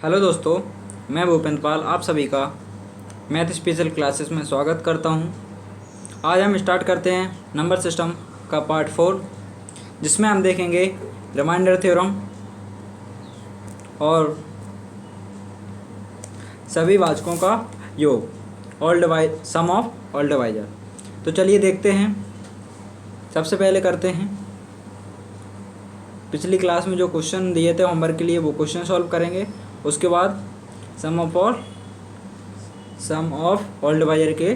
Hello दोस्तों, मैं भूपेंद्र पाल आप सभी का मैथ स्पेशल क्लासेस में स्वागत करता हूं। आज हम स्टार्ट करते हैं नंबर सिस्टम का पार्ट 4, जिसमें हम देखेंगे रिमाइंडर थ्योरम और सभी वाचकों का योग, सम ऑफ ऑल डिवाइजर। तो चलिए देखते हैं। सबसे पहले करते हैं, पिछली क्लास में जो क्वेश्चन दिए थे होमवर्क के लिए वो क्वेश्चन सॉल्व करेंगे। उसके बाद सम ऑफ ऑल डिवाइजर के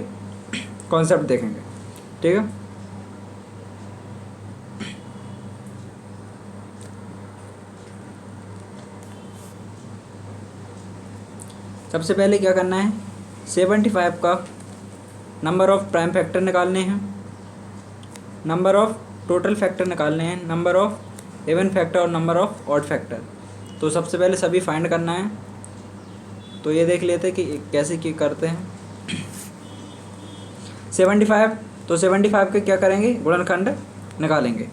कॉन्सेप्ट देखेंगे। ठीक है, सबसे पहले क्या करना है, 75 का नंबर ऑफ प्राइम फैक्टर निकालने हैं, नंबर ऑफ टोटल फैक्टर निकालने हैं, नंबर ऑफ इवन फैक्टर और नंबर ऑफ ऑड फैक्टर। तो सबसे पहले सभी फाइंड करना है। तो ये देख लेते हैं कि कैसे करते हैं। 75, तो 75 के क्या करेंगे, गुणनखंड निकालेंगे।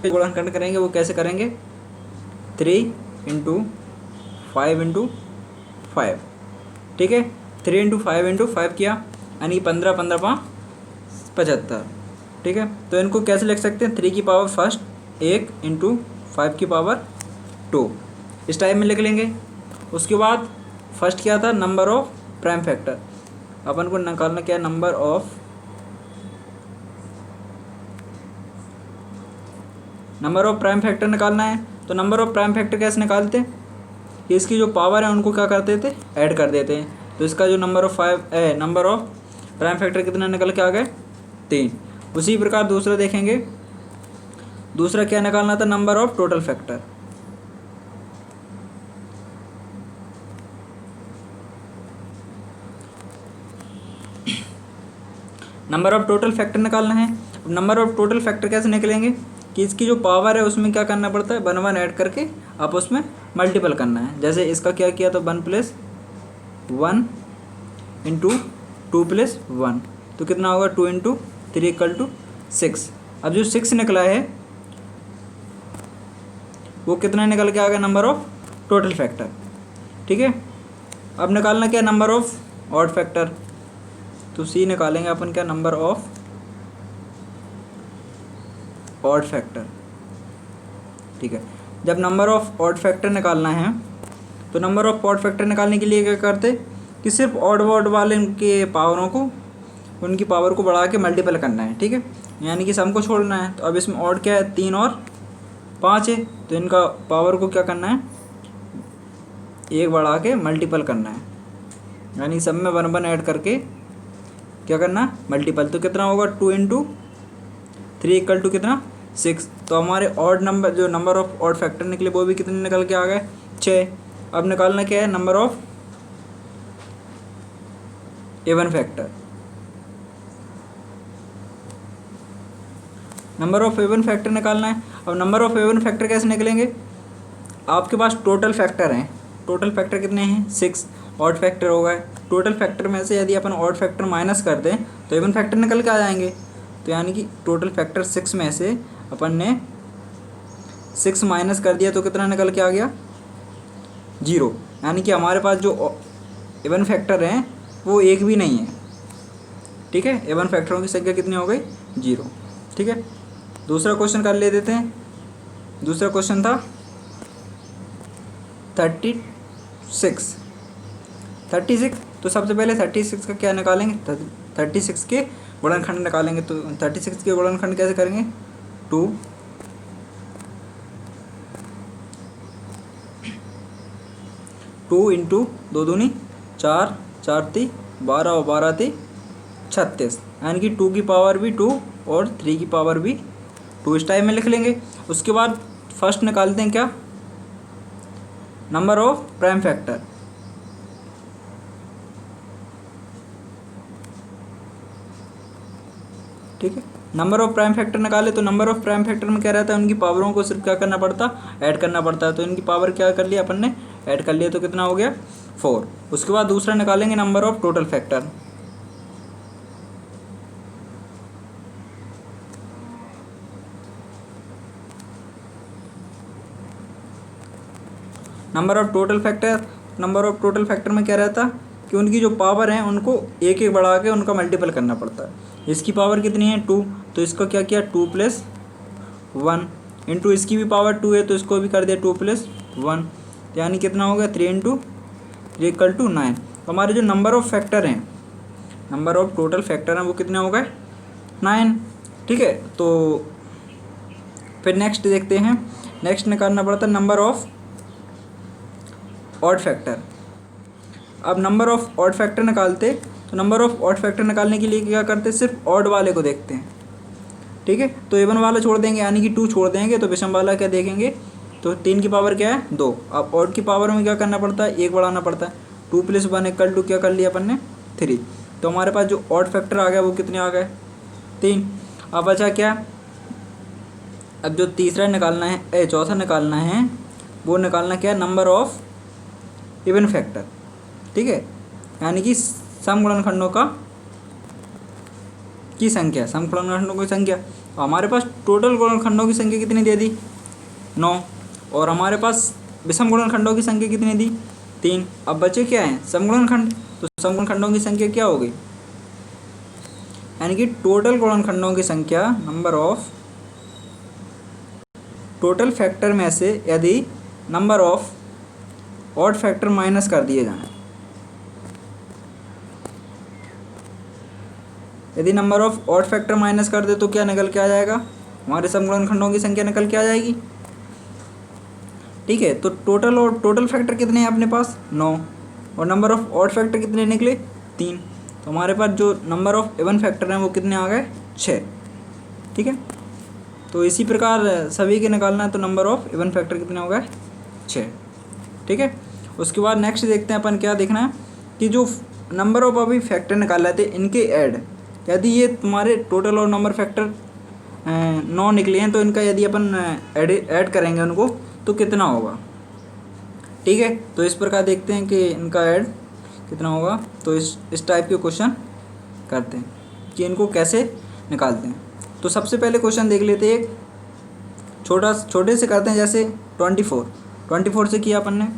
गुणनखंड करेंगे वो कैसे करेंगे, 3 इंटू 5 इंटू 5। ठीक है, 3 इंटू 5 इंटू 5 किया, यानी 15 15 5 75। ठीक है, तो इनको कैसे लिख सकते हैं, 3 की पावर फर्स्ट 1 इंटू 5 की पावर 2, इस टाइप में लिख लेंगे। उसके बाद फर्स्ट क्या था, नंबर ऑफ प्राइम फैक्टर। अपन को निकालना क्या है, नंबर ऑफ प्राइम फैक्टर निकालना है। तो नंबर ऑफ प्राइम फैक्टर कैसे निकालते हैं, कि इसकी जो पावर है उनको क्या करते थे, ऐड कर देते हैं। तो इसका जो नंबर ऑफ प्राइम फैक्टर कितना निकल के आ गए, 3। उसी प्रकार दूसरा देखेंगे, दूसरा क्या निकालना था, number of total factor. Number of total factor निकालना है। अब नंबर ऑफ टोटल फैक्टर कैसे निकलेंगे, कि इसकी जो पावर है उसमें क्या करना पड़ता है, 1 1 ऐड करके आप उसमें मल्टीपल करना है। जैसे इसका क्या किया, तो 1 + 1 इंटू 2 + 1, तो कितना होगा, 2 इंटू 3 = 6। अब जो 6 निकला है वो कितना निकल के आ गया, नंबर ऑफ टोटल फैक्टर। ठीक है, अब निकालना क्या, नंबर ऑफ ऑड फैक्टर। तो सी निकालेंगे अपन क्या, नंबर ऑफ ऑड फैक्टर। ठीक है, जब नंबर ऑफ ऑड फैक्टर निकालना है तो नंबर ऑफ ऑड फैक्टर निकालने के लिए क्या करते, कि सिर्फ ऑड वॉड वाले उनके पावरों को, उनकी पावर को बढ़ा के मल्टीपल करना है। ठीक है, यानी कि सम को छोड़ना है। तो अब इसमें ऑड क्या है, 3 और 5 है, तो इनका पावर को क्या करना है, 1 बढ़ा के मल्टीपल करना है, यानी सब में 1 1 ऐड करके क्या करना, मल्टीपल। तो कितना होगा, 2 इंटू 3 = कितना, 6। तो हमारे ऑड नंबर, जो नंबर ऑफ ऑड फैक्टर निकले वो भी कितने निकल के आ गए, 6। अब निकालना क्या है, number of even factor. Number of even factor निकालना है। अब नंबर ऑफ इवन फैक्टर कैसे निकलेंगे, आपके पास टोटल फैक्टर हैं, टोटल फैक्टर कितने हैं, 6। ऑड फैक्टर हो गए, टोटल फैक्टर में से यदि अपन ऑड फैक्टर माइनस कर दें तो इवन फैक्टर निकल के आ जाएंगे। तो यानी कि टोटल फैक्टर 6 में से अपन ने 6 माइनस कर दिया तो कितना निकल के आ गया, 0। यानी कि हमारे पास जो इवन फैक्टर हैं वो एक भी नहीं है। ठीक है, इवन फैक्टरों की संख्या कितनी हो गई, 0। ठीक है, दूसरा क्वेश्चन कर ले देते हैं। दूसरा क्वेश्चन था 36। तो सबसे पहले 36 का क्या निकालेंगे, 36 के गुणनखंड निकालेंगे। तो 36 के गुणनखंड कैसे करेंगे, 2 इंटू 2 दूनी 4, 4 × 12 और 12 × 36, यानी कि 2 की पावर भी 2 और 3 की पावर भी 2, इस टाइप में लिख लेंगे। उसके बाद फर्स्ट निकालते हैं क्या, नंबर ऑफ प्राइम फैक्टर। ठीक है, नंबर ऑफ प्राइम फैक्टर निकाले तो नंबर ऑफ प्राइम फैक्टर में क्या रहता है, उनकी पावरों को सिर्फ क्या करना पड़ता, ऐड करना पड़ता है। तो इनकी पावर क्या कर लिया अपन ने, ऐड कर लिया, तो कितना हो गया, 4। उसके बाद दूसरा निकालेंगे number of total factor. Number of total factor, number of total factor में क्या रहता कि उनकी जो पावर है उनको एक एक बढ़ा के उनका मल्टीपल करना पड़ता है। इसकी पावर कितनी है 2, तो इसको क्या किया 2 + 1 इंटू इसकी भी पावर 2 है तो इसको भी कर दिया 2 + 1, यानी कितना हो गया 3 × 3 = 9। तो हमारे जो नंबर ऑफ फैक्टर हैं, नंबर ऑफ टोटल फैक्टर हैं वो कितने हो गए 9। ठीक है, तो फिर नेक्स्ट देखते हैं। नेक्स्ट निकालना पड़ता है नंबर ऑफ ऑड फैक्टर। अब नंबर ऑफ ऑड फैक्टर निकालते तो नंबर ऑफ ऑड फैक्टर निकालने के लिए क्या करते, सिर्फ ऑड वाले को देखते हैं। ठीक है, तो इवन वाला छोड़ देंगे यानी कि 2 छोड़ देंगे, तो विषम वाला क्या देखेंगे, तो 3 की पावर क्या है 2। अब ऑड की पावर में क्या करना पड़ता है, 1 बढ़ाना पड़ता है। 2 + 1 = क्या कर लिया अपन ने 3। तो हमारे पास जो ऑड फैक्टर आ गया वो कितने आ गए 3। अब बचा क्या, अब जो तीसरा निकालना है चौथा निकालना है वो निकालना क्या है नंबर ऑफ इवन फैक्टर। ठीक है, यानी कि सम गुणनखंडों की संख्या, सम गुणनखंडों की संख्या। तो हमारे पास टोटल गुणनखंडों की संख्या कितनी दे दी 9, और हमारे पास विषम गुणनखंडों की संख्या कितनी दी 3। अब बचे क्या हैं सम गुणनखंड, तो सम गुणनखंडों की संख्या क्या होगी, यानी कि टोटल गुणनखंडों की संख्या नंबर ऑफ टोटल फैक्टर में से यदि number of odd factor minus कर दिए जाएं, यदि number of odd factor minus कर दे तो क्या निकल के आ जाएगा, हमारे सम गुणनखंडों की संख्या निकल के आ जाएगी। ठीक है, तो टोटल फैक्टर कितने हैं अपने पास 9, और नंबर ऑफ ऑड फैक्टर कितने निकले 3। तो हमारे पास जो नंबर ऑफ इवन फैक्टर हैं वो कितने आ गए 6। ठीक है, तो इसी प्रकार सभी के निकालना है, तो नंबर ऑफ इवन फैक्टर कितने हो गए 6। ठीक है, उसके बाद नेक्स्ट देखते हैं अपन क्या देखना है कि जो नंबर ऑफ अभी फैक्टर निकाल रहे थे इनके ऐड, यदि ये तुम्हारे टोटल और नंबर फैक्टर 9 निकले हैं तो इनका यदि अपन ऐड करेंगे उनको तो कितना होगा। ठीक है, तो इस प्रकार देखते हैं कि इनका ऐड कितना होगा। तो इस टाइप के क्वेश्चन करते हैं कि इनको कैसे निकालते हैं। तो सबसे पहले क्वेश्चन देख लेते हैं, एक छोटे से करते हैं, जैसे 24 से किया अपन ने,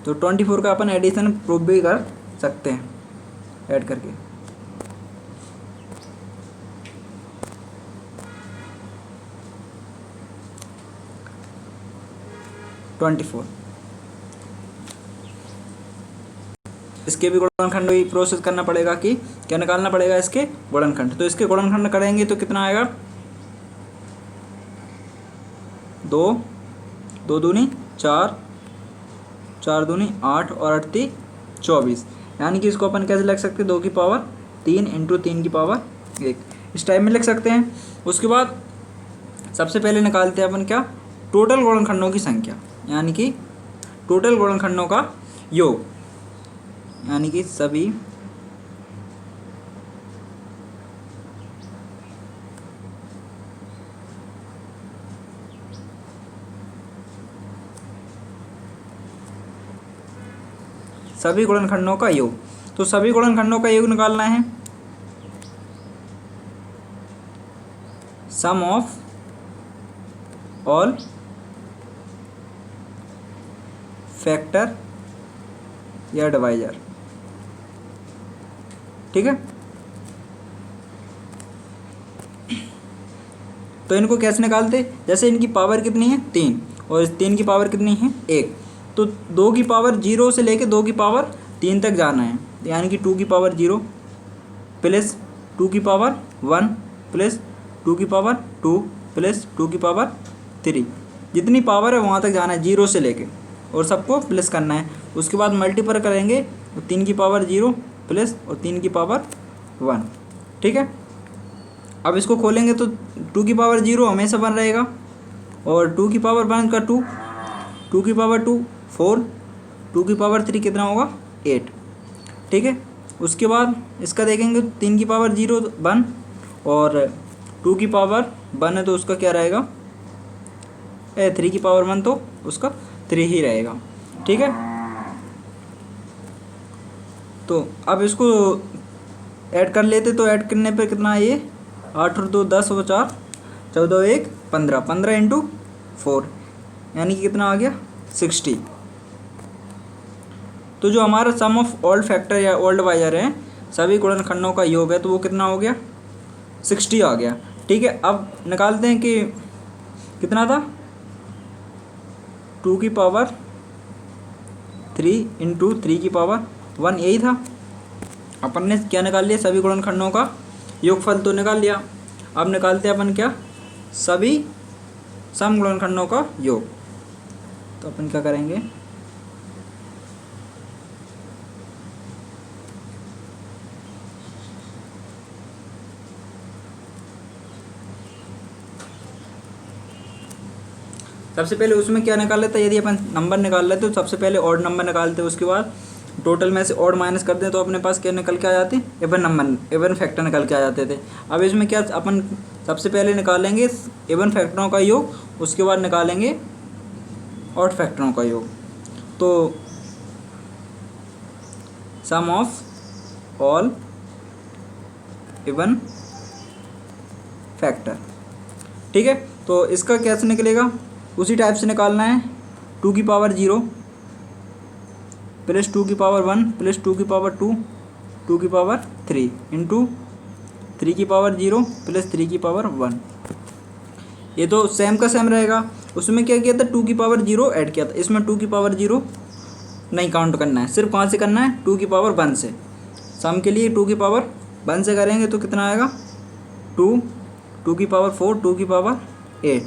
तो 24 का अपन एडिशन प्रूफ भी कर सकते हैं ऐड करके। इसके भी गुणनखंड ही प्रोसेस करना पड़ेगा कि क्या निकालना पड़ेगा इसके गुणनखंड। तो इसके गुणनखंड करेंगे तो कितना आएगा 2, 2 दूनी 4, 4 दूनी 8 और 8 × 24, यानी कि इसको अपन कैसे लिख सकते हैं 2 की पावर 3 × 3 की पावर 1, इस टाइप में लिख सकते हैं। उसके बाद सबसे पहले निकालते हैं अपन क्या टोटल गुणनखंडों की संख्या, यानी कि टोटल गुणनखंडों का योग, यानी कि सभी गुणनखंडों का योग। तो सभी गुणनखंडों का योग निकालना है, सम ऑफ ऑल फैक्टर या डिवाइजर। ठीक है, तो इनको कैसे निकालते, जैसे इनकी पावर कितनी है 3 और इस 3 की पावर कितनी है 1, तो 2 की पावर 0 से लेके 2 की पावर 3 तक जाना है, यानी कि 2 की पावर 0 प्लस 2 की पावर 1 प्लस 2 की पावर 2 प्लस 2 की पावर 3, जितनी पावर है वहाँ तक जाना है 0 से लेके, और सबको प्लस करना है। उसके बाद मल्टीपल करेंगे तो 3 की पावर 0 प्लस और 3 की पावर 1। ठीक है, अब इसको खोलेंगे तो 2 की पावर 0 हमेशा 1 रहेगा, और 2 की पावर 1 का 2, 2 की पावर 2 4, 2 की पावर 3 कितना होगा 8। ठीक है, उसके बाद इसका देखेंगे 3 की पावर 0 1 और 2 की पावर 1 है तो उसका क्या रहेगा 3 की पावर 1 तो उसका 3 ही रहेगा। ठीक है, तो अब इसको ऐड कर लेते, तो ऐड करने पे कितना है ये 8 और 2 10 और 4 14 और 1 15, 15 × 4 यानी कि कितना आ गया 60। तो जो हमारा सम ऑफ ऑल फैक्टर या ऑल डिवाइजर है सभी गुणनखंडों का योग है, तो वो कितना हो गया 60 आ गया। ठीक है, अब निकालते हैं कि कितना था 2 की पावर 3 इंटू 3 की पावर 1, यही था। अपन ने क्या निकाल लिया, सभी गुणनखंडों का योगफल तो निकाल लिया। अब निकालते हैं अपन क्या, सभी सम गुणनखंडों का योग। तो अपन क्या करेंगे, सबसे पहले उसमें क्या निकाल लेते हैं, यदि अपन नंबर निकाल लेते तो सबसे पहले ऑड नंबर निकालते हैं, उसके बाद टोटल में से ऑड माइनस कर दें तो अपने पास क्या निकल के आ जाते, इवन नंबर, इवन फैक्टर निकल के आ जाते थे। अब इसमें क्या अपन सबसे पहले निकालेंगे इवन फैक्टरों का योग, उसके बाद निकालेंगे ऑड फैक्टरों का योग। तो सम ऑफ ऑल इवन फैक्टर, ठीक है। तो इसका कैसे निकलेगा, उसी टाइप से निकालना है। 2 की पावर 0 प्लस 2 की पावर 1 प्लस 2 की पावर 2 2 की पावर 3 इंटू 3 की पावर 0 प्लस 3 की पावर 1। ये तो सेम का सेम रहेगा। उसमें क्या किया था, 2 की पावर 0 ऐड किया था, इसमें 2 की पावर 0 नहीं काउंट करना है, सिर्फ कहाँ से करना है 2 की पावर 1 से। सम के लिए 2 की पावर 1 से करेंगे तो कितना आएगा 2 की पावर 4 2 की पावर 8,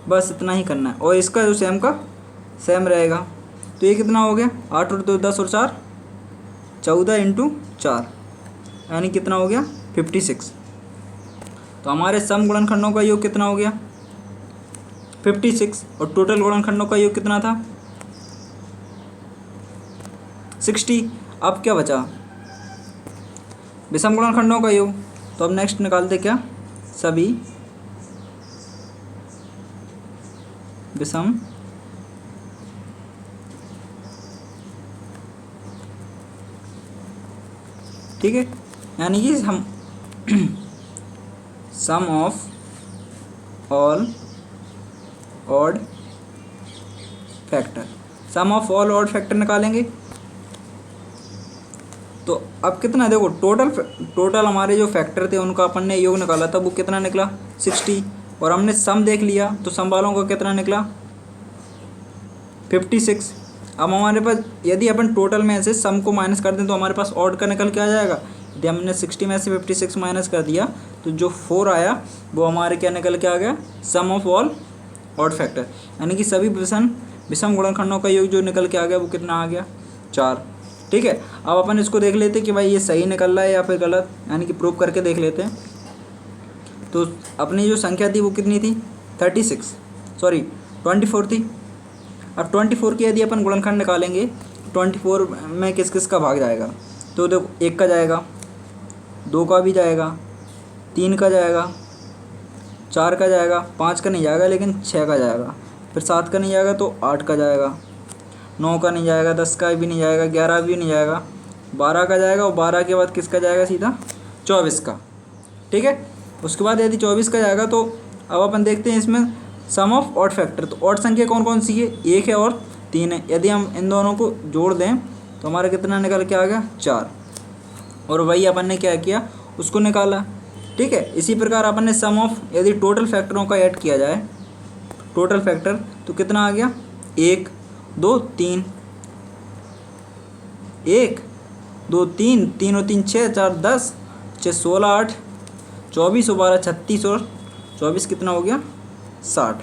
बस इतना ही करना है। और इसका जो सेम का सेम रहेगा। तो ये कितना हो गया 8 और 2 10 और 4 14 इंटू 4, यानी कितना हो गया 56। तो हमारे सम गुणनखंडों का योग कितना हो गया 56, और टोटल गुणनखंडों का योग कितना था 60। अब क्या बचा, विषम गुणनखंडों का योग। तो अब नेक्स्ट निकालते क्या, सभी विषम ठीक है, यानी कि हम sum of all odd factor, sum of all odd factor निकालेंगे। तो अब कितना देखो, टोटल हमारे जो फैक्टर थे उनका अपन ने योग निकाला था, वो कितना निकला 60, और हमने सम देख लिया तो सम वालों का कितना निकला 56। अब हमारे पास यदि अपन टोटल में से सम को माइनस कर दें तो हमारे पास ऑड का निकल के आ जाएगा। यदि हमने 60 में से 56 माइनस कर दिया तो जो 4 आया वो हमारे क्या निकल के आ गया, सम ऑफ ऑल ऑड फैक्टर, यानी कि सभी विषम गुणनखंडों का योग जो निकल के आ गया वो कितना आ गया 4। ठीक है, अब अपन इसको देख लेते हैं कि भाई ये सही निकल रहा है या फिर गलत, यानी कि प्रूव करके देख लेते हैं। तो अपनी जो संख्या थी वो कितनी थी 24 थी। अब 24 की यदि अपन गुणनखंड निकालेंगे 24 में किस किस का भाग जाएगा, तो देखो 1 का जाएगा, 2 का भी जाएगा, 3 का जाएगा, 4 का जाएगा, 5 का नहीं जाएगा लेकिन 6 का जाएगा, फिर 7 का नहीं जाएगा तो 8 का जाएगा, 9 का नहीं जाएगा, 10 का भी नहीं जाएगा, 11 भी नहीं जाएगा, 12 का जाएगा, और 12 के बाद किसका जाएगा सीधा 24 का। ठीक है, उसके बाद यदि 24 का जाएगा तो अब अपन देखते हैं इसमें सम ऑफ ऑड फैक्टर। तो ऑड संख्या कौन कौन सी है, 1 है और 3 है। यदि हम इन दोनों को जोड़ दें तो हमारा कितना निकल के आ गया 4, और वही अपन ने क्या किया उसको निकाला। ठीक है, इसी प्रकार अपन ने सम ऑफ यदि टोटल फैक्टरों का ऐड किया जाए, टोटल फैक्टर, तो कितना आ गया 1 2 3, 1 2 3, 3 और 3 6, 4 10, 6 16, 8 24 और 12 36, और 24 कितना हो गया 60।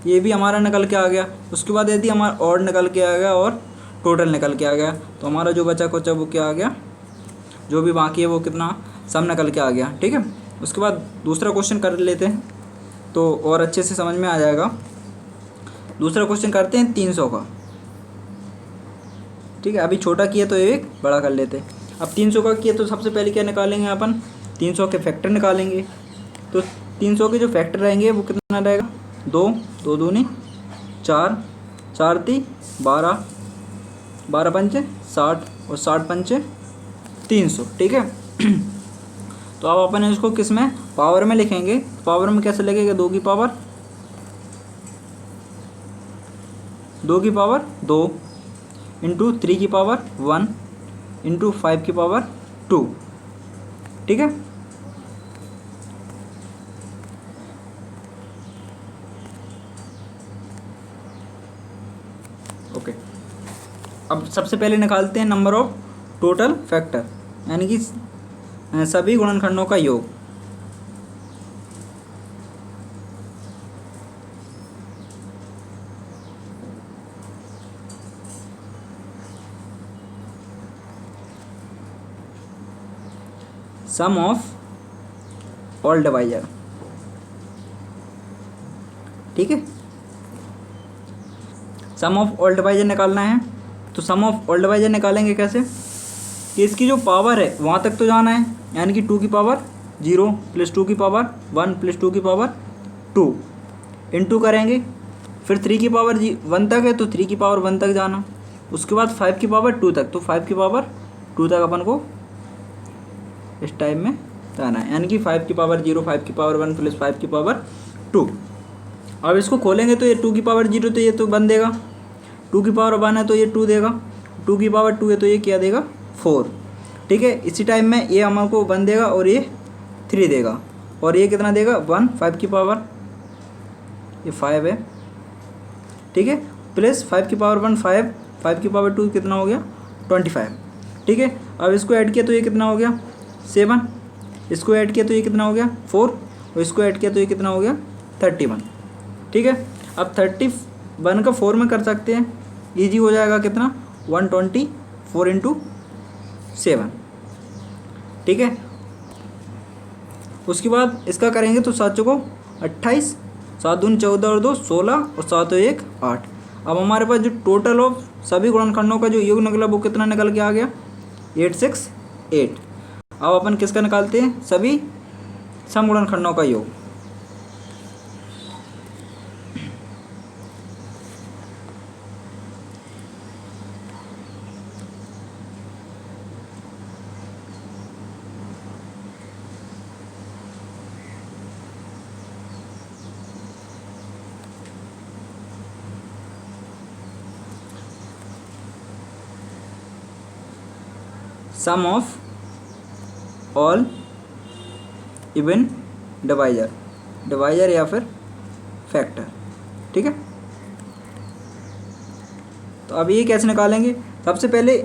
ये भी हमारा निकल के आ गया। उसके बाद यदि हमारा ऑड निकल के आ गया और टोटल निकल के आ गया, तो हमारा जो बचा कुचा वो क्या आ गया, जो भी बाकी है वो कितना सम निकल के आ गया। ठीक है, उसके बाद दूसरा क्वेश्चन कर लेते हैं तो और अच्छे से समझ में आ जाएगा। दूसरा क्वेश्चन करते हैं 300 का। ठीक है, अभी छोटा किया तो एक बड़ा कर लेते हैं। अब 300 का किया तो सबसे पहले क्या निकालेंगे अपन, 300 के फैक्टर निकालेंगे। तो 300 के जो फैक्टर रहेंगे वो कितना रहेगा 2 2 दूनी 4, 4 × 12, 12 पंचे 60, और 60 पंचे 300। ठीक है, तो अब अपन इसको किस में पावर में लिखेंगे। पावर में कैसे लगेगा, 2 की पावर 2 इंटू 3 की पावर 1 इंटू 5 की पावर 2। ठीक है, ओके। अब सबसे पहले निकालते हैं नंबर ऑफ टोटल फैक्टर, यानी कि सभी गुणनखंडों का योग। सम ऑफ ऑल डिवाइजर, ठीक है। सम ऑफ ऑल डिवाइजर निकालना है, तो सम ऑफ ऑल डिवाइजर निकालेंगे कैसे कि इसकी जो पावर है वहाँ तक तो जाना है, यानी कि 2 की पावर 0 प्लस 2 की पावर 1 प्लस 2 की पावर 2 इंटू करेंगे, फिर 3 की पावर 1 तक है तो 3 की पावर 1 तक जाना, उसके बाद 5 की पावर 2 तक, तो 5 की पावर 2 तक अपन को इस टाइम में जाना है, यानी कि 5 की पावर 0 5 की पावर 1 प्लस 5 की पावर 2। अब इसको खोलेंगे तो ये 2 की पावर 0 तो ये तो 1 देगा, 2 की पावर 1 है तो ये 2 देगा, 2 की पावर 2 है तो ये क्या देगा 4। ठीक है, इसी टाइम में ये हमारे को 1 देगा और ये 3 देगा, और ये कितना देगा 1 5 की पावर ये 5 है, ठीक है, प्लस 5 की पावर 1 5 5 की पावर 2 कितना हो गया 25। ठीक है, अब इसको ऐड किया तो ये कितना हो गया 7, इसको ऐड किया तो ये कितना हो गया 4, और इसको ऐड किया तो ये कितना हो गया 31। ठीक है, अब 31 का 4 में कर सकते हैं, ईजी हो जाएगा कितना 124 इंटू 7। ठीक है, उसके बाद इसका करेंगे तो 7 चौको 28, 7 दूनी 14 और 2 16 और 7 और 1 8। अब हमारे पास जो टोटल ऑफ सभी गुणनखंडों का जो योग निकला वो कितना निकल के आ गया 868। अब अपन किसका निकालते हैं सभी सम गुणनखंडों का योग। सम ऑफ ऑल इवन डिवाइजर या फिर फैक्टर। ठीक है, तो अब ये कैसे निकालेंगे, सबसे पहले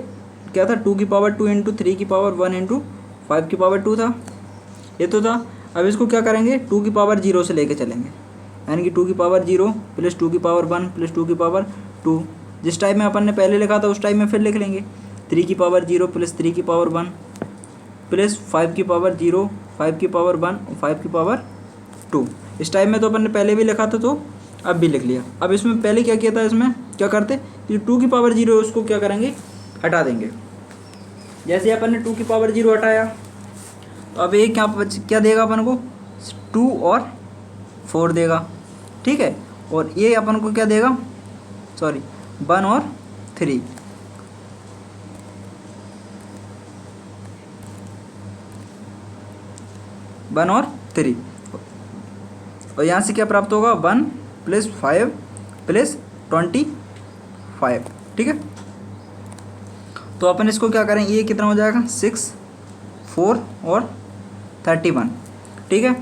क्या था 2 की पावर 2 इंटू 3 की पावर 1 इंटू 5 की पावर 2 था, ये तो था। अब इसको क्या करेंगे 2 की पावर 0 से लेके चलेंगे, यानी कि 2 की पावर 0 प्लस 2 की पावर 1 प्लस 2 की पावर 2, जिस टाइम में अपन ने पहले लिखा था उस टाइम में फिर लिख लेंगे 3 की पावर 0 प्लस 3 की पावर 1 प्लस 5 की पावर 0 5 की पावर 1 और 5 की पावर 2। इस टाइम में तो अपन ने पहले भी लिखा था तो अब भी लिख लिया। अब इसमें पहले क्या किया था, इसमें क्या करते कि 2 की पावर 0 है उसको क्या करेंगे हटा देंगे। जैसे अपन ने 2 की पावर 0 हटाया तो अब ये क्या देगा अपन को 2 और 4 देगा। ठीक है, और ये अपन को क्या देगा 1 और 3। और यहाँ से क्या प्राप्त होगा 1 प्लस 5 प्लस 25। ठीक है, तो अपन इसको क्या करें, ये कितना हो जाएगा 6 4 और 31। ठीक है,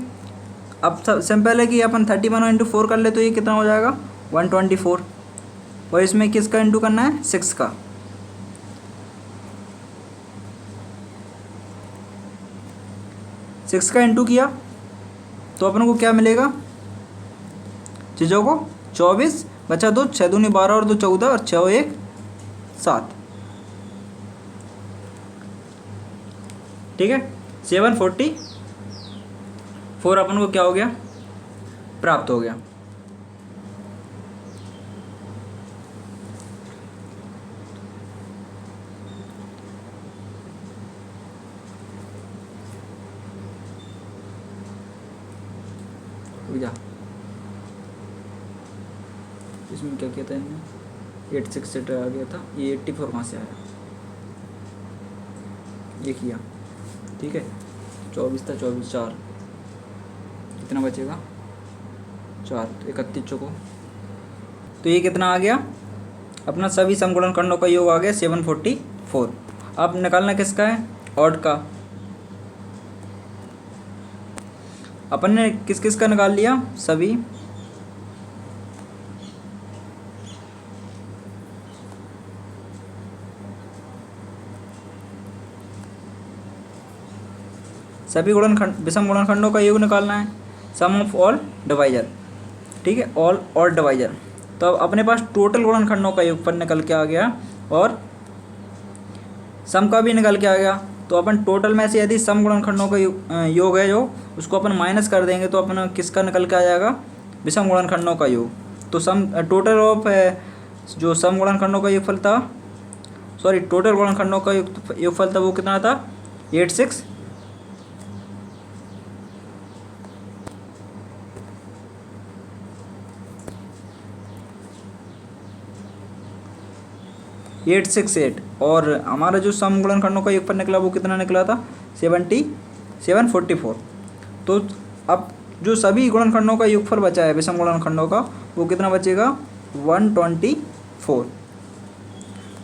अब सिंपल है कि अपन 31 और इंटू 4 कर ले तो ये कितना हो जाएगा 124, और इसमें किसका इंटू करना है 6 का। सिक्स का इंटू किया तो अपन को क्या मिलेगा, चीज़ों को 24 बचा 2 6 दूनी 12 और 2 14 और 6 और 1 7। ठीक है, 744 अपन को क्या हो गया प्राप्त हो गया। जा इसमें क्या किया था इन्होंने 867 आ गया था, ये 84 कहाँ से आया ये किया। ठीक है, 24 था 24 4 कितना बचेगा 4 तो 31 चौको, तो ये कितना आ गया अपना सभी समगुणनखंडों का योग आ गया 744। अब निकालना किसका है, ऑड का। अपन ने किस किस का निकाल लिया, सभी गुणनखंड विषम गुणनखंडों का योग निकालना है, सम ऑफ ऑल डिवाइजर, ठीक है, ऑल ऑड डिवाइजर। तो अब अपने पास टोटल गुणनखंडों का योगफल निकल के आ गया और सम का भी निकल के आ गया। तो अपन टोटल में से यदि सम गुणनखंडों का योग है जो, उसको अपन माइनस कर देंगे तो अपना किसका निकल के आ जाएगा, विषम गुणनखंडों का योग। तो सम टोटल ऑफ जो सम गुणनखंडों का योगफल था, सॉरी टोटल गुणनखंडों का योगफल था, वो कितना था 86 868। और हमारा जो सम गुणनखंडों का योगफल निकला वो कितना निकला था 744। तो अब जो सभी गुणनखंडों का योगफल बचा है विषम गुणनखंडों का, वो कितना बचेगा 124।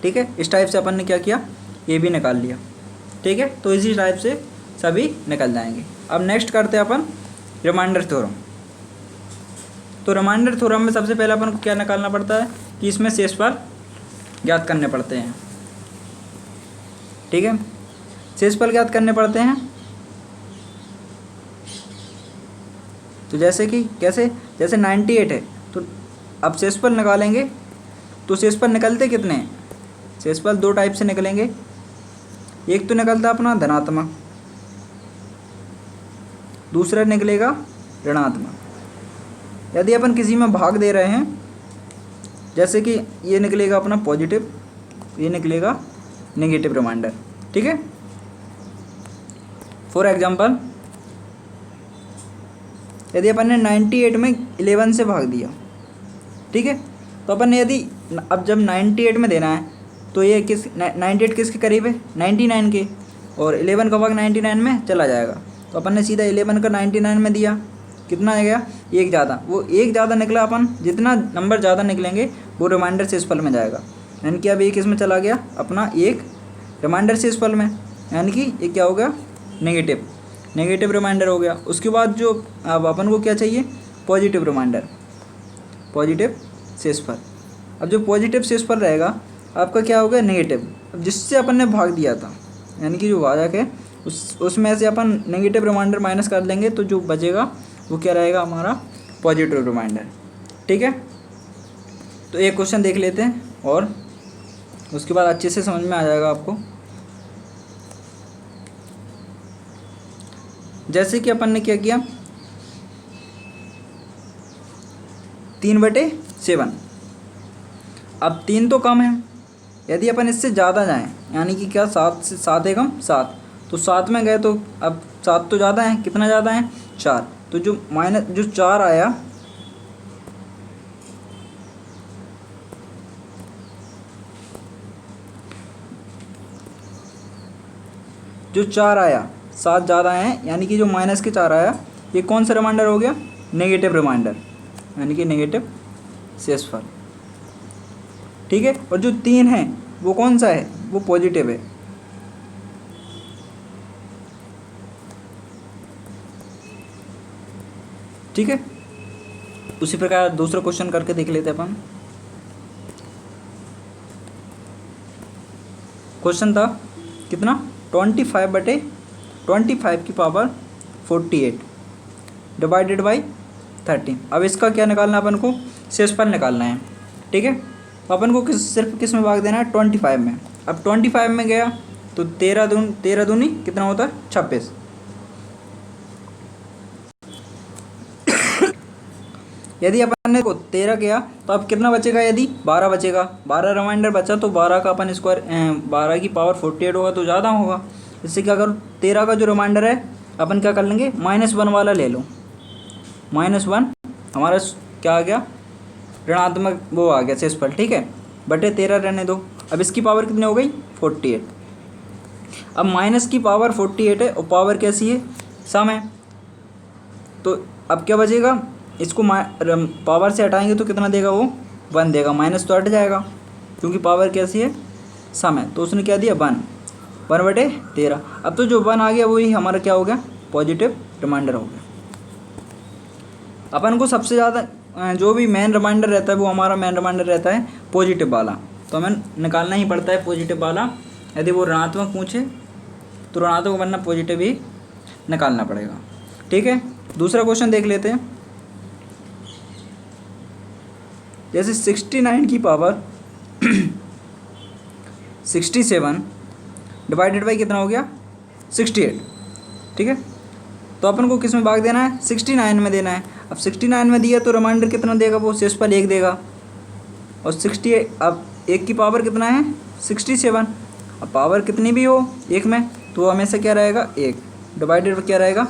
ठीक है, इस टाइप से अपन ने क्या किया, ये भी निकाल लिया। ठीक है, तो इसी टाइप से सभी निकल जाएंगे। अब नेक्स्ट करते हैं अपन रिमाइंडर थ्योरम। तो रिमाइंडर थ्योरम में सबसे पहले अपन को क्या निकालना पड़ता है कि इसमें शेषफल ज्ञात करने पड़ते हैं। ठीक है, शेषफल ज्ञात करने पड़ते हैं। तो जैसे कि कैसे, जैसे 98 है तो अब शेषफल निकालेंगे तो शेषफल निकलते कितने हैं, शेषफल दो टाइप से निकलेंगे। एक तो निकलता अपना धनात्मक, दूसरा निकलेगा ऋणात्मक। यदि अपन किसी में भाग दे रहे हैं, जैसे कि ये निकलेगा अपना पॉजिटिव, ये निकलेगा नेगेटिव रिमाइंडर। ठीक है, फॉर एग्जांपल यदि अपन ने 98 में 11 से भाग दिया, ठीक है, तो अपन ने यदि अब जब 98 में देना है तो ये 98 किसके करीब है 99 के, और 11 का भाग 99 में चला जाएगा। तो अपन ने सीधा 11 का 99 में दिया, कितना आ गया एक ज़्यादा, वो एक ज़्यादा निकला। अपन जितना नंबर ज़्यादा निकलेंगे वो रिमाइंडर शेषफल में जाएगा। यानी कि अब एक इसमें चला गया अपना एक रिमाइंडर शेषफल में, यानी कि ये क्या हो गया नेगेटिव रिमाइंडर हो गया। उसके बाद जो अब अपन को क्या चाहिए, पॉजिटिव रिमाइंडर, पॉजिटिव शेषफल। अब जो पॉजिटिव शेषफल रहेगा आपका क्या होगा नेगेटिव, अब जिससे अपन ने भाग दिया था, यानी कि जो भाजक है उसमें से अपन नेगेटिव रिमाइंडर माइनस कर देंगे तो जो बचेगा वो क्या रहेगा हमारा पॉजिटिव रिमाइंडर। ठीक है, तो एक क्वेश्चन देख लेते हैं और उसके बाद अच्छे से समझ में आ जाएगा आपको। जैसे कि अपन ने क्या किया 3/7, अब 3 तो कम है, यदि अपन इससे ज़्यादा जाएं, यानी कि क्या 7 से 7 एकम 7, तो 7 में गए तो अब 7 तो ज़्यादा है, कितना ज़्यादा है 4, तो जो 4 आया, जो 4 आया 7 ज़्यादा है, यानी कि जो माइनस के 4 आया ये कौन सा रिमाइंडर हो गया नेगेटिव रिमाइंडर, यानी कि नेगेटिव शेषफल। ठीक है, और जो 3 है वो कौन सा है, वो पॉजिटिव है। ठीक है, उसी प्रकार दूसरा क्वेश्चन करके देख लेते हैं अपन। क्वेश्चन था कितना 25/25 की पावर 48 डिवाइडेड बाई 13। अब इसका क्या निकालना है अपन को, शेषफल निकालना है। ठीक है, अपन को सिर्फ किस में भाग देना है 25 में। अब 25 में गया तो 13 दूनी कितना होता है 26। यदि अपन ने को 13 किया तो अब कितना बचेगा, यदि 12 बचेगा, 12 रिमाइंडर बचा तो 12 का अपन स्क्वायर 12 की पावर 48 होगा तो ज़्यादा होगा। इससे क्या करो 13 का जो रिमाइंडर है अपन क्या कर लेंगे -1 वाला ले लो, -1 हमारा क्या आ गया ऋणात्मक वो आ गया शेषफल। ठीक है, बटे 13 रहने दो। अब इसकी पावर कितनी हो गई 48। अब माइनस की पावर 48 है और पावर कैसी है सम है, तो अब क्या बचेगा, इसको पावर से हटाएंगे तो कितना देगा वो 1 देगा, माइनस तो हट जाएगा। क्योंकि पावर कैसी है, सम है, तो उसने क्या दिया 1/13। अब तो जो 1 आ गया वही हमारा क्या हो गया, पॉजिटिव रिमाइंडर हो गया। अपन को सबसे ज़्यादा जो भी मेन रिमाइंडर रहता है वो हमारा मेन रिमाइंडर रहता है पॉजिटिव वाला, तो हमें निकालना ही पड़ता है पॉजिटिव वाला। यदि वो ऋणात्मक पूछे तो ऋणात्मक बनना पॉजिटिव ही निकालना पड़ेगा। ठीक है, दूसरा क्वेश्चन देख लेते हैं। जैसे 69 की पावर 67 डिवाइडेड बाई कितना हो गया, 68। ठीक है, तो अपन को किस में भाग देना है, 69 में देना है। अब 69 में दिया तो रिमाइंडर कितना देगा, वो शेषफल 1 देगा। और 68, अब 1 की पावर कितना है 67, अब पावर कितनी भी हो 1 में तो वो हमेशा क्या रहेगा 1 डिवाइडेड क्या रहेगा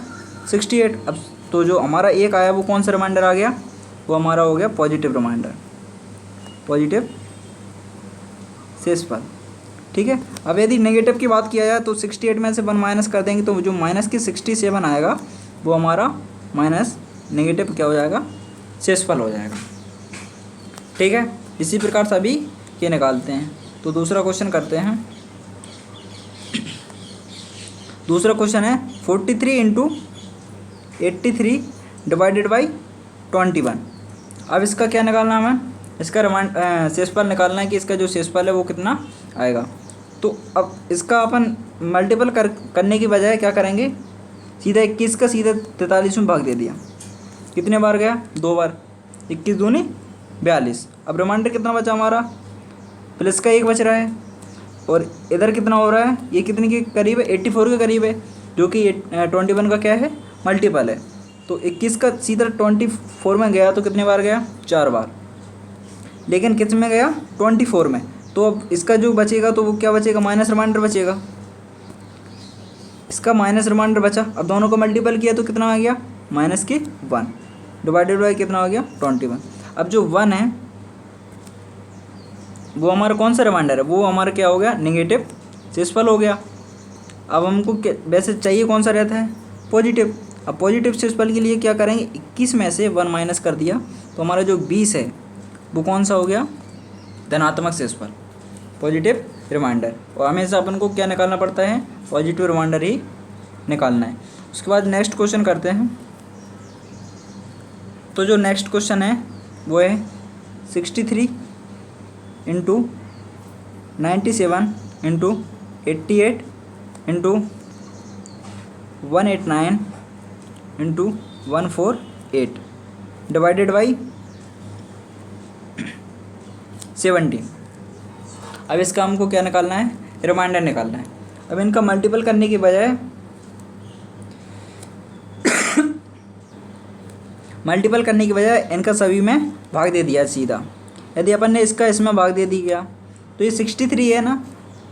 68। अब तो जो हमारा 1 आया वो कौन सा रिमाइंडर आ गया, वो हमारा हो गया पॉजिटिव रिमाइंडर, पॉजिटिव शेषफल। ठीक है, अब यदि नेगेटिव की बात किया जाए तो 68 में से 1 माइनस कर देंगे तो जो माइनस की 67 आएगा वो हमारा माइनस नेगेटिव क्या हो जाएगा, शेषफल हो जाएगा। ठीक है, इसी प्रकार सभी ये निकालते हैं। तो दूसरा क्वेश्चन करते हैं। दूसरा क्वेश्चन है 43 × 83 डिवाइडेड बाई 21। अब इसका क्या निकालना है, हमें इसका शेषफल निकालना है कि इसका जो शेषफल है वो कितना आएगा। तो अब इसका अपन मल्टीपल करने की बजाय क्या करेंगे, सीधा 21 का सीधा 43 में भाग दे दिया। कितने बार गया, 2 बार, 21 दूनी 42। अब रिमाइंडर कितना बचा हमारा, प्लस का 1 बच रहा है। और इधर कितना हो रहा है, ये कितने के करीब है, 84 के करीब है, जो कि 21 का क्या है, मल्टीपल है। तो 21 का सीधा 24 में गया तो कितने बार गया, 4 बार। लेकिन किस में गया, 24 में। तो अब इसका जो बचेगा तो वो क्या बचेगा, माइनस रिमाइंडर बचेगा। इसका माइनस रिमाइंडर बचा। अब दोनों को मल्टीपल किया तो कितना आ गया, -1 डिवाइडेड बाई कितना हो गया 21। अब जो 1 है वो हमारा कौन सा रिमाइंडर है, वो हमारा क्या हो गया, नेगेटिव शेषफल हो गया। अब हमको वैसे चाहिए कौन सा रहता है, पॉजिटिव। अब पॉजिटिव शेषफल के लिए क्या करेंगे, 21 में से 1 माइनस कर दिया तो हमारा जो 20 है वो कौन सा हो गया, धनात्मक शेषफल, पॉजिटिव रिमाइंडर। और हमेशा अपन को क्या निकालना पड़ता है, पॉजिटिव रिमाइंडर ही निकालना है। उसके बाद नेक्स्ट क्वेश्चन करते हैं। तो जो नेक्स्ट क्वेश्चन है वो है 63 × 97 × 88 × 189 × 148 डिवाइडेड बाई 70। अब इसका हमको क्या निकालना है, रिमाइंडर निकालना है। अब इनका मल्टीपल करने की बजाय इनका सभी में भाग दे दिया सीधा। यदि अपन ने इसका इसमें भाग दे दिया तो ये 63 है ना,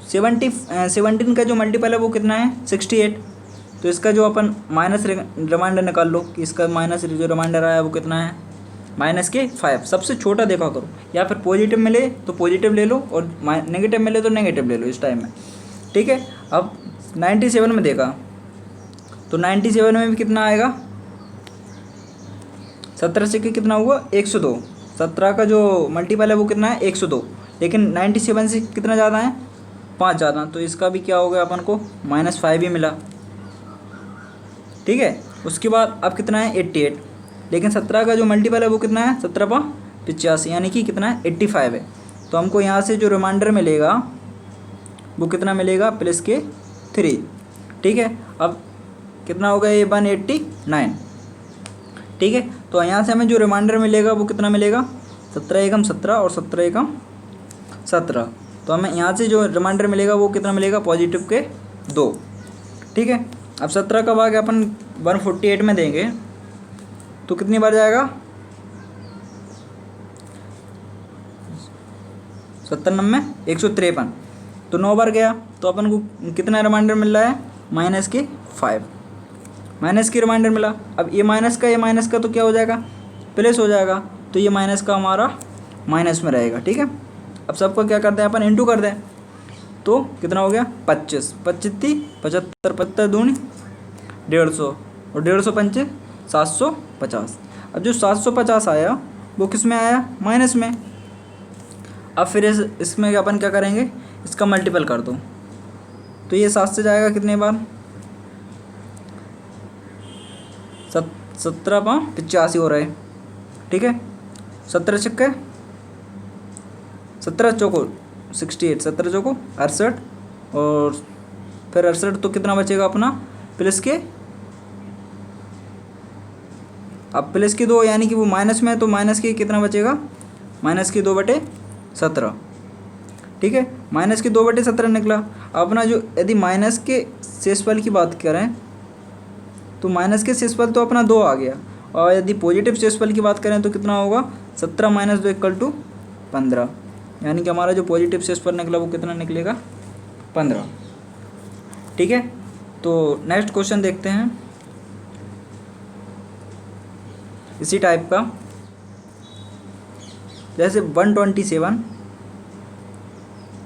17 का जो मल्टीपल है वो कितना है 68। तो इसका जो अपन माइनस रिमाइंडर निकाल लो कि इसका माइनस जो रिमाइंडर आया वो कितना है, -5। सबसे छोटा देखा करो, या फिर पॉजिटिव मिले तो पॉजिटिव ले लो और नेगेटिव मिले तो नेगेटिव ले लो इस टाइम में। ठीक है, अब 97 में देखा तो 97 में भी कितना आएगा, 17 से कितना हुआ 102। 17 का जो मल्टीपल है वो कितना है 102, लेकिन 97 से कितना ज़्यादा है 5 ज़्यादा, तो इसका भी क्या हो गया अपन को -5 ही मिला। ठीक है, उसके बाद अब कितना है 88, लेकिन 17 का जो मल्टीपल है वो कितना है 17×85, यानी कि कितना है 85 है। तो हमको यहाँ से जो रिमाइंडर मिलेगा वो कितना मिलेगा, +3। ठीक है, अब कितना होगा ये 189। ठीक है, तो यहाँ से हमें जो रिमाइंडर मिलेगा वो कितना मिलेगा, 17 एकम 17 और 17 एकम 17। तो हमें यहाँ से जो रिमाइंडर मिलेगा वो कितना मिलेगा, पॉजिटिव के 2। ठीक है, अब 17 का भाग अपन 148 में देंगे तो कितनी बार जाएगा, 17×9 153, तो 9 बार गया। तो अपन को कितना रिमाइंडर मिल रहा है, -5 माइनस की रिमाइंडर मिला। अब ये माइनस का तो क्या हो जाएगा, प्लस हो जाएगा। तो ये माइनस का हमारा माइनस में रहेगा। ठीक है, अब सबको क्या करते हैं अपन, इंटू कर दें तो कितना हो गया 25, 25 75, 75 दूनी 150 और 150 पंचे 750। अब जो 750 आया वो किस में आया, माइनस में। अब फिर इसमें अपन क्या करेंगे, इसका मल्टीपल कर दो, तो ये 7 से जाएगा कितने बार, 17×85 हो रहा है, ठीक है। 17 छक्के 17 चौको 68, 17 चौको 68, और फिर 68 तो कितना बचेगा अपना प्लस के, अब प्लस के 2 यानी कि वो माइनस में है, तो माइनस के कितना बचेगा, माइनस के 2/17, ठीक है। माइनस के 2/17 निकला। अपना जो यदि माइनस के शेषफल की बात करें तो माइनस के शेषफल तो अपना 2 आ गया, और यदि पॉजिटिव शेषफल की बात करें तो कितना होगा, 17 - 2 = 15, यानी कि हमारा जो पॉजिटिव शेषफल निकला वो कितना निकलेगा, 15, ठीक है। तो नेक्स्ट क्वेश्चन देखते हैं इसी टाइप का, जैसे 127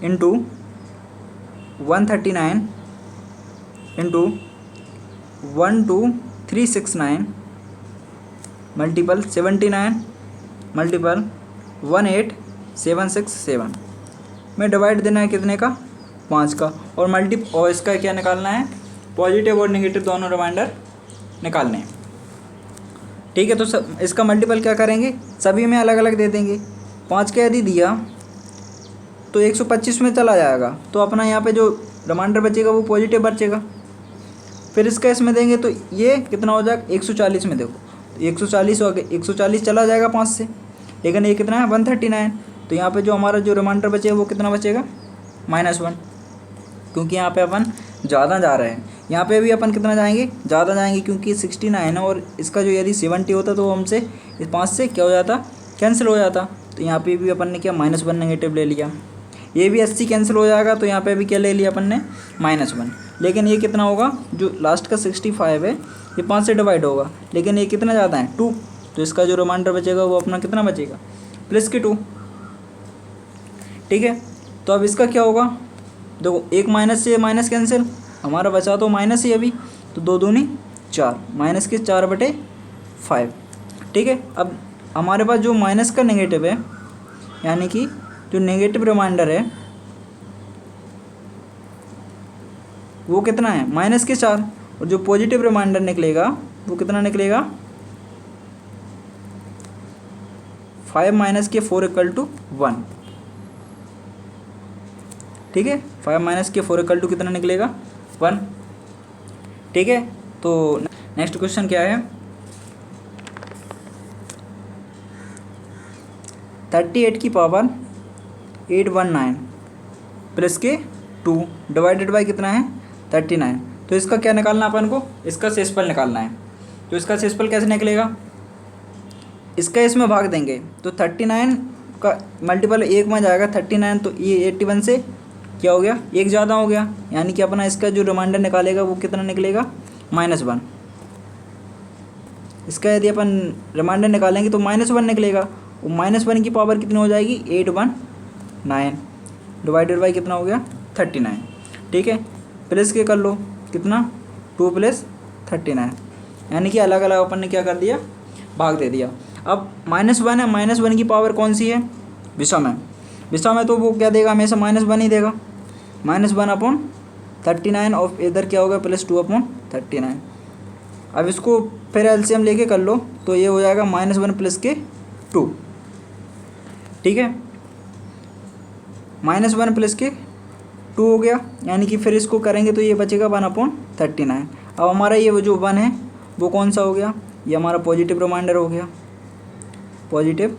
इंटू 139 इंटू 12369 मल्टीपल 79 मल्टीपल 18767 में डिवाइड देना है कितने का, 5 का, और इसका क्या निकालना है, पॉजिटिव और नेगेटिव दोनों रिमाइंडर निकालने हैं, ठीक है। तो इसका मल्टीपल क्या करेंगे, सभी में अलग अलग दे देंगे। 5 का यदि दिया तो 125 में चला जाएगा, तो अपना यहाँ पे जो रिमाइंडर बचेगा वो पॉजिटिव बचेगा। फिर इसका इसमें देंगे तो ये कितना हो जाएगा, 140 में, देखो 140 हो गया, 140 चला जाएगा 5 से, लेकिन ये कितना है 139, तो यहाँ पे जो हमारा जो रिमाइंडर बचेगा वो कितना बचेगा, -1, क्योंकि यहाँ पे अपन ज़्यादा जा रहे हैं। यहाँ पे भी अपन कितना जाएंगे, ज़्यादा जाएंगे, क्योंकि 69 है, और इसका जो यदि 70 होता तो हमसे इस 5 से क्या हो जाता, कैंसिल हो जाता। तो यहाँ पे भी अपन ने क्या -1 नेगेटिव ले लिया। ये भी 80 कैंसिल हो जाएगा, तो यहाँ पे भी क्या ले लिया अपन ने, -1। लेकिन ये कितना होगा, जो लास्ट का 65 है ये 5 से डिवाइड होगा, लेकिन ये कितना ज़्यादा है, 2, तो इसका जो रिमाइंडर बचेगा वो अपना कितना बचेगा, +2, ठीक है। तो अब इसका क्या होगा, देखो एक माइनस से माइनस कैंसिल, हमारा बचा तो माइनस ही अभी, तो 2 दूनी 4, -4/5, ठीक है। अब हमारे पास जो माइनस का नेगेटिव है, यानी कि जो नेगेटिव रिमाइंडर है वो कितना है, -4, और जो पॉजिटिव रिमाइंडर निकलेगा वो कितना निकलेगा, 5 - 4 = 1, ठीक है। 5 - 4 = कितना निकलेगा, 1, ठीक है। तो नेक्स्ट क्वेश्चन क्या है, 38 की पावर 819 प्लस के 2 डिवाइडेड बाय कितना है, 39। तो इसका क्या निकालना अपन को, इसका शेषफल निकालना है। तो इसका शेषफल कैसे निकलेगा, इसका इसमें भाग देंगे, तो 39 का मल्टीपल 1 में जाएगा 39, तो ये 81 से क्या हो गया, 1 ज़्यादा हो गया, यानी कि अपना इसका जो रिमाइंडर निकालेगा वो कितना निकलेगा, -1। इसका यदि अपन रिमाइंडर निकालेंगे तो -1 निकलेगा, और -1 की पावर कितनी हो जाएगी, 819 डिवाइडेड बाई कितना हो गया, 39, ठीक है। प्लस के कर लो कितना, 2 + 39, यानी कि अलग अलग अपन ने क्या कर दिया, भाग दे दिया। अब -1 है, -1 की पावर कौन सी है, विषम है, विषम है तो वो क्या देगा, हमेशा -1 ही देगा, -1/39, और इधर क्या होगा, +2/39। अब इसको फिर एलसीएम लेके कर लो, तो ये हो जाएगा -1 + के 2, ठीक है। -1 + के 2 हो गया, यानी कि फिर इसको करेंगे तो ये बचेगा 1/39। अब हमारा ये जो 1 है वो कौन सा हो गया, ये हमारा पॉजिटिव रिमाइंडर हो गया, पॉजिटिव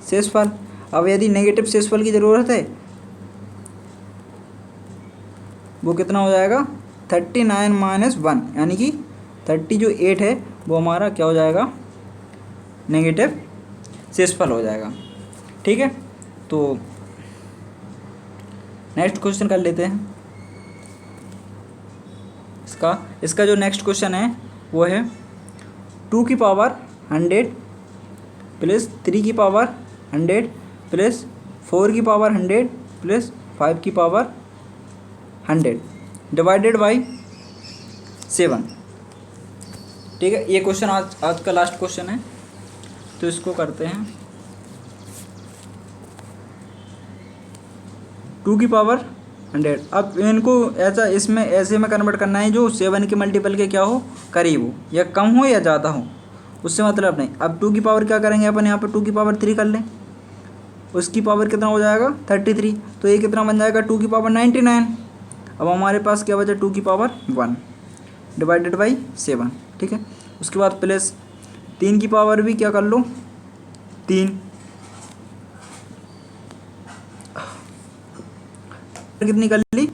शेषफल। अब यदि नेगेटिव शेषफल की ज़रूरत है वो कितना हो जाएगा, 39 - 1, यानी कि 30 जो 8 है वो हमारा क्या हो जाएगा, नेगेटिव शेषफल हो जाएगा, ठीक है। तो नेक्स्ट क्वेश्चन कर लेते हैं। इसका जो नेक्स्ट क्वेश्चन है वो है 2 की पावर 100 प्लस 3 की पावर 100 प्लस 4 की पावर 100 प्लस 5 की पावर 100 डिवाइडेड बाई 7, ठीक है। ये क्वेश्चन आज का लास्ट क्वेश्चन है, तो इसको करते हैं। 2 की पावर 100। अब इनको ऐसा इसमें ऐसे में कन्वर्ट करना है जो 7 के मल्टीपल के क्या हो, करीब हो, या कम हो या ज़्यादा हो, उससे मतलब नहीं। अब 2 की पावर क्या करेंगे अपन, यहाँ पर 2 की पावर 3 कर लें, उसकी पावर कितना हो जाएगा 33, तो ये कितना बन जाएगा 2 की पावर 99। अब हमारे पास क्या बचा 2 की पावर 1 डिवाइडेड बाई 7, ठीक है। उसके बाद प्लस 3 की पावर भी क्या कर लो 3, कितनी कर ली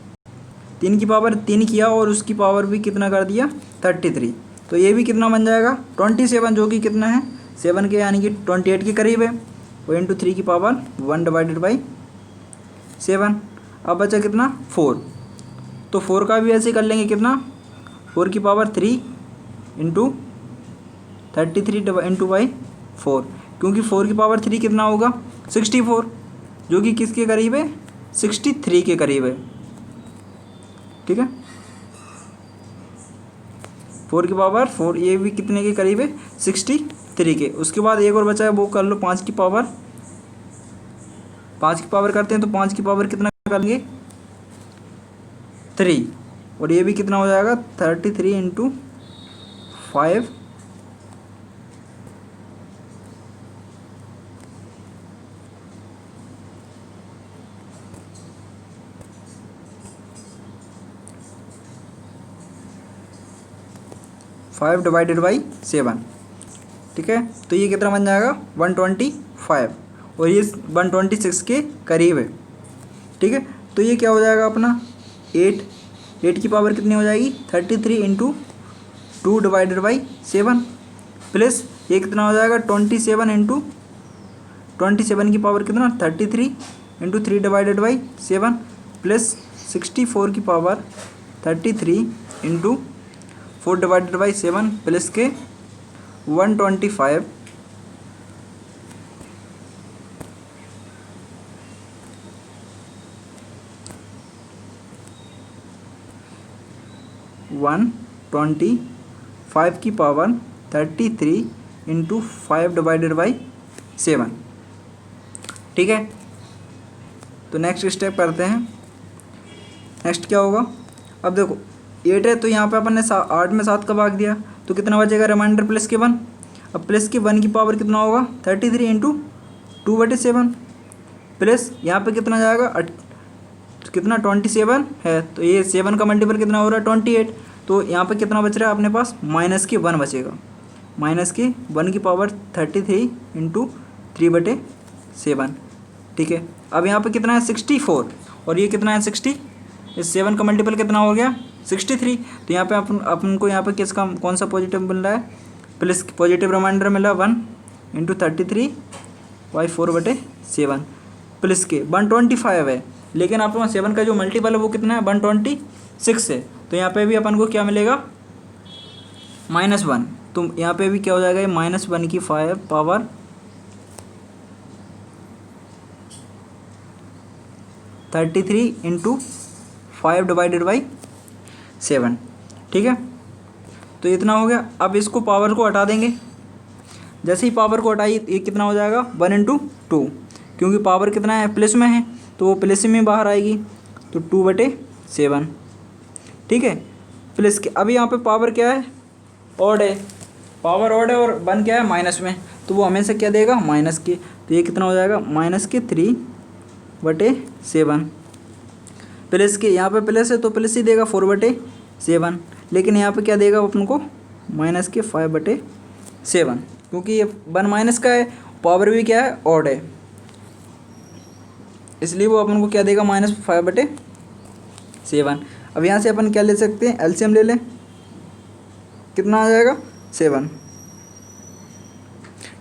3 की पावर 3 किया और उसकी पावर भी कितना कर दिया 33, तो ये भी कितना बन जाएगा 27, जो कि कितना है 7 के यानी कि 28 के करीब है, और इंटू 3 की पावर 1 डिवाइडेड बाई 7। अब बचा कितना 4, तो 4 का भी ऐसे कर लेंगे कितना 4 की पावर 3 इंटू 33 इंटू बाई 4, क्योंकि 4 की पावर 3 कितना होगा 64, जो कि किसके करीब है 63 के करीब है, ठीक है। 4 की पावर 4 ये भी कितने के करीब है 63 के। उसके बाद एक और बचा है वो कर लो 5 की पावर करते हैं, तो 5 की पावर कितना कर लेंगे 3, और ये भी कितना हो जाएगा 33 इंटू 5 5 डिवाइडेड बाई 7, ठीक है। तो ये कितना बन जाएगा 125, और ये 126 के करीब है, ठीक है। तो ये क्या हो जाएगा अपना 8 की पावर कितनी हो जाएगी 33 इंटू 2 डिवाइडेड बाई 7, प्लस ये कितना हो जाएगा 27 इंटू 27 की पावर कितना 33 इंटू 3 डिवाइडेड बाई 7, प्लस 64 की power 33 into 4 divided by 7 plus के 125 125 की पावर 33 इंटू 5 डिवाइडेड बाई 7, ठीक है। तो नेक्स्ट स्टेप करते हैं। नेक्स्ट क्या होगा, अब देखो 8 है, तो यहाँ पे अपन ने 8 में 7 का भाग दिया, तो कितना बचेगा रिमाइंडर प्लस के 1। अब प्लस के 1 की पावर कितना होगा 33 इंटू 2/7, प्लस यहाँ पे कितना जाएगा कितना 27 है, तो ये 7 का मल्टीपल कितना हो रहा है 28, तो यहाँ पे कितना बच रहा है अपने पास माइनस के 1 बचेगा, माइनस के 1 की पावर 33 इंटू 3/7, ठीक है। अब यहाँ पे कितना है 64, और ये कितना है 60, इस 7 का मल्टीपल कितना हो गया 63, तो यहाँ पे अपन को यहाँ पे किसका कौन सा पॉजिटिव मिल रहा है प्लस पॉजिटिव रिमाइंडर मिला 1 इंटू 33/4/7, प्लस के 125 है, लेकिन आप 7 का जो मल्टीपल है वो कितना है 126 है, तो यहाँ पे भी अपन को क्या मिलेगा -1, तो यहाँ पे भी क्या हो जाएगा -1 की 5 पावर 33 इंटू 5 डिवाइडेड बाई 7, ठीक है। तो इतना हो गया। अब इसको पावर को हटा देंगे, जैसे ही पावर को हटाई ये कितना हो जाएगा 1 इंटू 2, क्योंकि पावर कितना है प्लस में है तो वो प्लस में बाहर आएगी, तो 2/7, ठीक है। प्लस के अभी यहाँ पे पावर क्या है ऑड है, पावर ऑड है, और 1 क्या है माइनस में, तो वो हमेशा क्या देगा माइनस के, तो ये कितना हो जाएगा -3/7, प्लस के यहाँ पे प्लस है तो प्लस ही देगा 4/7, लेकिन यहाँ पे क्या देगा अपन को -5/7, क्योंकि ये 1 माइनस का है, पावर भी क्या है ऑड है, इसलिए वो अपन को क्या देगा -5/7। अब यहाँ से अपन क्या ले सकते हैं एलसीएम ले लें, कितना आ जाएगा 7,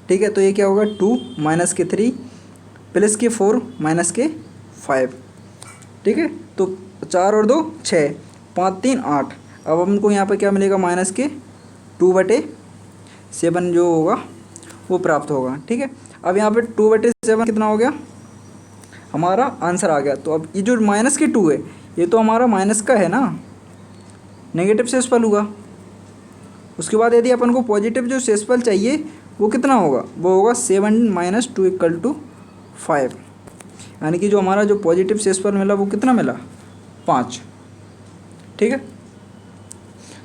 ठीक है। तो ये क्या होगा 2 माइनस के 3 प्लस के 4 माइनस के 5, ठीक है। तो 4 और 2 6, 5 3 8, अब हमको यहाँ पे क्या मिलेगा माइनस के 2/7 जो होगा वो प्राप्त होगा, ठीक है। अब यहाँ पे 2/7 कितना हो गया हमारा आंसर आ गया। तो अब ये जो माइनस के 2 है ये तो हमारा माइनस का है ना, नेगेटिव शेषफल हुआ। उसके बाद यदि अपन को पॉजिटिव जो शेषफल चाहिए वो कितना होगा, वो होगा 7 - 2 = 5। यानी कि जो हमारा जो पॉजिटिव शेषफल मिला वो कितना मिला, 5। ठीक है,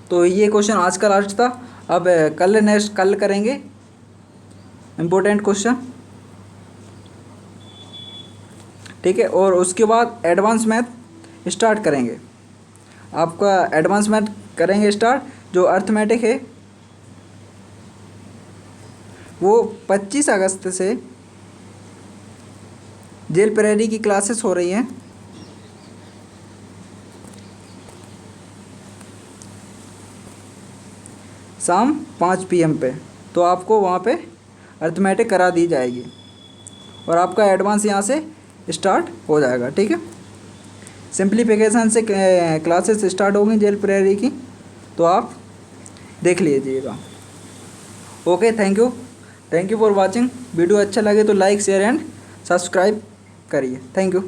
तो ये क्वेश्चन आज का लास्ट था। अब कल करेंगे इम्पोर्टेंट क्वेश्चन। ठीक है, और उसके बाद एडवांस मैथ स्टार्ट करेंगे। आपका एडवांस मैथ करेंगे स्टार्ट। जो अर्थमेटिक है वो 25 अगस्त से जेल प्रेरी की क्लासेस हो रही हैं। शाम 5 PM पे, तो आपको वहाँ पे अर्थमेटिक करा दी जाएगी और आपका एडवांस यहाँ से स्टार्ट हो जाएगा। ठीक है, सिंप्लीफिकेशन से क्लासेस स्टार्ट होंगी जेल प्रेरी की, तो आप देख लीजिएगा। Okay, thank you for watching. Video अच्छा लगे तो लाइक शेयर एंड सब्सक्राइब करिए। Thank you.